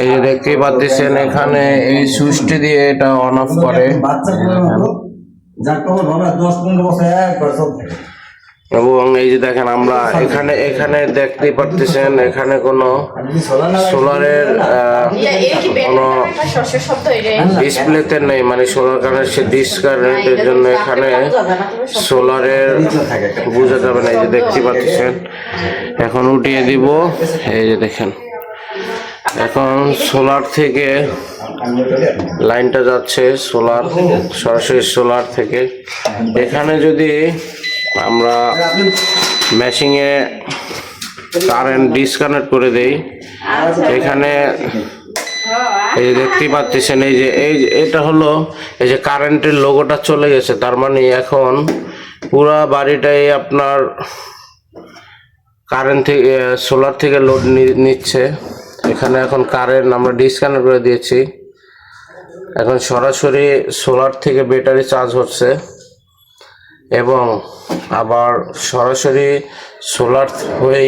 এই যে দেখতেই পাচ্ছেন এখানে এই সুইচটি দিয়ে এটা অন অফ করে এবং এই যে দেখেন আমরা এখানে এখানে দেখতেই পাচ্ছেন এখানে কোনো সোলারের কোনো ডিসপ্লেতে নেই, মানে সোলার কানেক্ট ডিসকানেক্টের জন্য এখানে সোলারের বোঝা যাবে না। এই যে দেখতে পাচ্ছেন এখন উঠিয়ে দিব। এই যে দেখেন এখন সোলার থেকে লাইনটা যাচ্ছে, সোলার সরাসরি সোলার থেকে। এখানে যদি আমরা মেশিনে কারেন্ট ডিসকানেক্ট করে দেই, এখানে এই যে দেখতে পাচ্ছেন এই যে এটা হলো এই যে কারেন্টের লোগোটা চলে গেছে, তার মানে এখন পুরা বাড়িটাই আপনার কারেন্ট থেকে সোলার থেকে লোড নিচ্ছে। এখানে এখন কারেন্ট আমরা ডিসকানেক্ট করে দিয়েছি, এখন সরাসরি সোলার থেকে ব্যাটারি চার্জ হচ্ছে এবং আবার সরাসরি সোলার হয়ে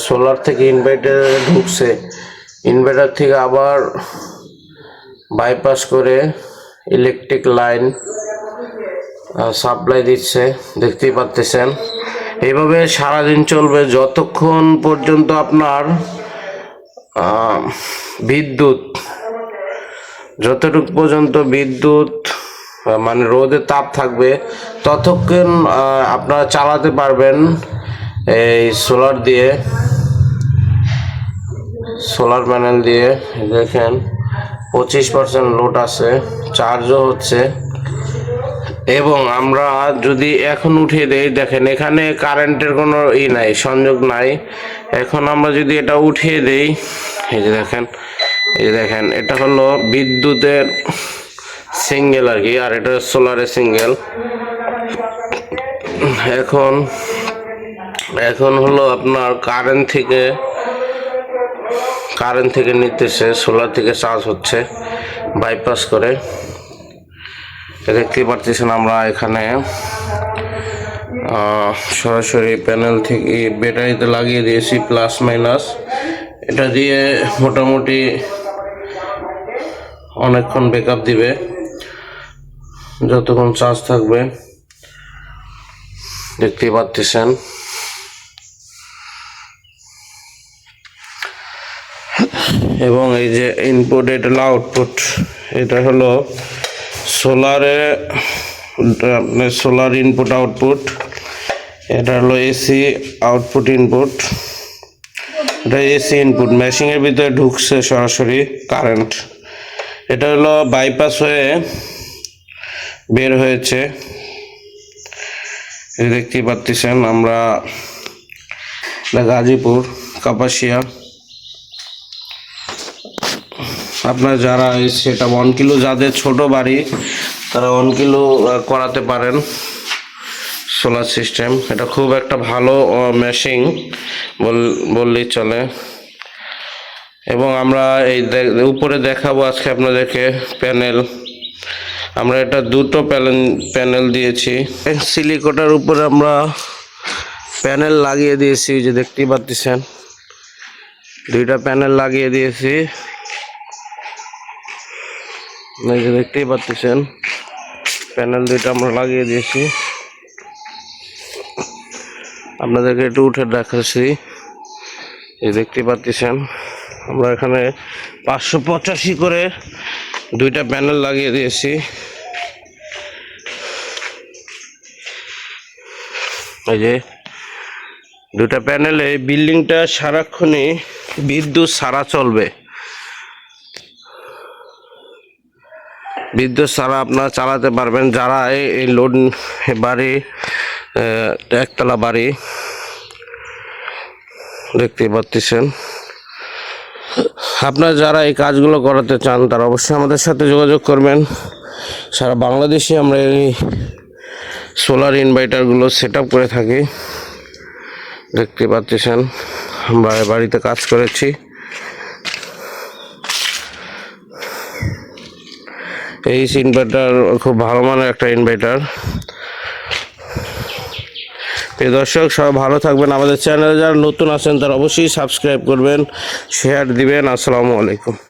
সোলার থেকে ইনভার্টারে ঢুকছে, ইনভার্টার থেকে আবার বাইপাস করে ইলেকট্রিক লাইন সাপ্লাই দিচ্ছে, দেখতেই পাচ্ছেন। এইভাবে সারাদিন চলবে যতক্ষণ পর্যন্ত আপনার বিদ্যুৎ, যতটুকু পর্যন্ত বিদ্যুৎ মানে রোদে তাপ থাকবে ততক্ষণ আপনারা চালাতে পারবেন এই সোলার দিয়ে, সোলার প্যানেল দিয়ে। দেখেন 25% লোড আছে, চার্জও হচ্ছে। এবং আমরা যদি এখন উঠিয়ে দেই, দেখেন এখানে কারেন্টের কোনো নাই, সংযোগ নাই। এখন আমরা যদি এটা উঠিয়ে দেই, এই যে দেখেন, এই যে দেখেন এটা হলো বিদ্যুতের সিঙ্গেল আর কি, আর এটা সোলারের সিঙ্গেল। এখন হলো আপনার কারেন্ট থেকে নিতেছে, সোলার থেকে চার্জ হচ্ছে বাইপাস করে। দেখতে পাচ্ছেন আমরা এখানে সরাসরি প্যানেল থেকে ব্যাটারিতে লাগিয়ে দিয়েছি প্লাস মাইনাস। এটা দিয়ে মোটামুটি অনেকক্ষণ ব্যাকআপ দিবে, যতক্ষণ চার্জ থাকবে। দেখতেই পাচ্ছেন এবং এই যে ইনপুট, এটা হলো আউটপুট, এটা হলো সোলারে আপনার সোলার ইনপুট আউটপুট, এটা হলো এসি আউটপুট ইনপুট, এটা এসি ইনপুট মেশিনের ভিতরে ঢুকছে সরাসরি কারেন্ট। এটা হলো বাইপাস হয়ে বের হয়েছে, দেখতেই পাচ্ছেন। আমরা গাজীপুর কাপাসিয়া, আপনার যারা সেটা 1 কিলো, যাদের ছোট বাড়ি তারা 1 কিলো করাতে পারেন সোলার সিস্টেম। এটা খুব একটা ভালো মেশিন বললেই চলে। এবং আমরা এই উপরে দেখাবো আজকে আপনাদেরকে প্যানেল। আমরা এটা দুটো প্যানেল দিয়েছি, সিলিকনের উপরে আমরা প্যানেল লাগিয়ে দিয়েছি, যে দেখতেই পাচ্ছেন দুইটা প্যানেল লাগিয়ে দিয়েছি, এই যে দেখতেই পাচ্ছেন প্যানেল দুইটা আমরা লাগিয়ে দিয়েছি। আপনাদেরকে একটু উঠে দেখাচ্ছি, এই দেখতে পাচ্ছেন আমরা এখানে 585 করে দুইটা প্যানেল লাগিয়ে দিয়েছি। এই যে দুটা প্যানেলে বিল্ডিংটা সারাক্ষণই বিদ্যুৎ ছাড়া চলবে, বিদ্যুৎ ছাড়া আপনারা চালাতে পারবেন। যারা এই লোড বাড়ি, একতলা বাড়ি দেখতে পাচ্ছেন, আপনারা যারা এই কাজগুলো করাতে চান তারা অবশ্যই আমাদের সাথে যোগাযোগ করবেন। সারা বাংলাদেশে আমরা এই সোলার ইনভার্টারগুলো সেট আপ করে থাকি, দেখতে পাচ্ছেন। আমরা বাড়িতে কাজ করেছি। এই ইনভার্টার খুব ভালো মানের একটা ইনভার্টার, প্রিয় দর্শক সবাই ভালো থাকবেন, আমাদের চ্যানেলে যারা নতুন আছেন তারা অবশ্যই সাবস্ক্রাইব করবেন, শেয়ার দিবেন। আসসালামু আলাইকুম।